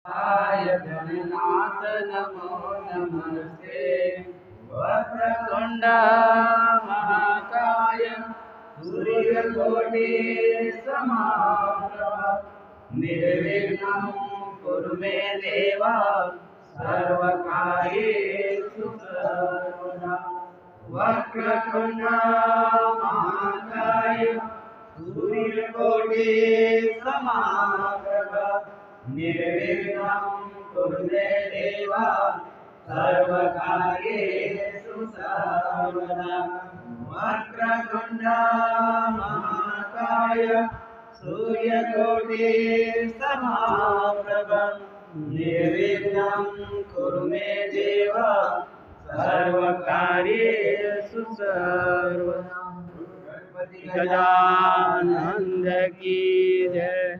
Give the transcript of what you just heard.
आय गणनाथ नमो नमस्ते। वक्रतुंड महाकाय सूर्यकोटि समप्रभ निर्विघ्नं कुरु मे देव सर्वकार्येषु सर्वदा। वक्रतुंड महाकाय सूर्यकोटि समप्रभ निर्विघ्नं कुरु मे देव सर्वकार्येषु सर्वदा। वक्रतुंड महाकाय सूर्यकोटि समप्रभ निर्विघ्नं कुरु मे देव सर्वकार्येषु सर्वदा। गणपति गजानन की जय।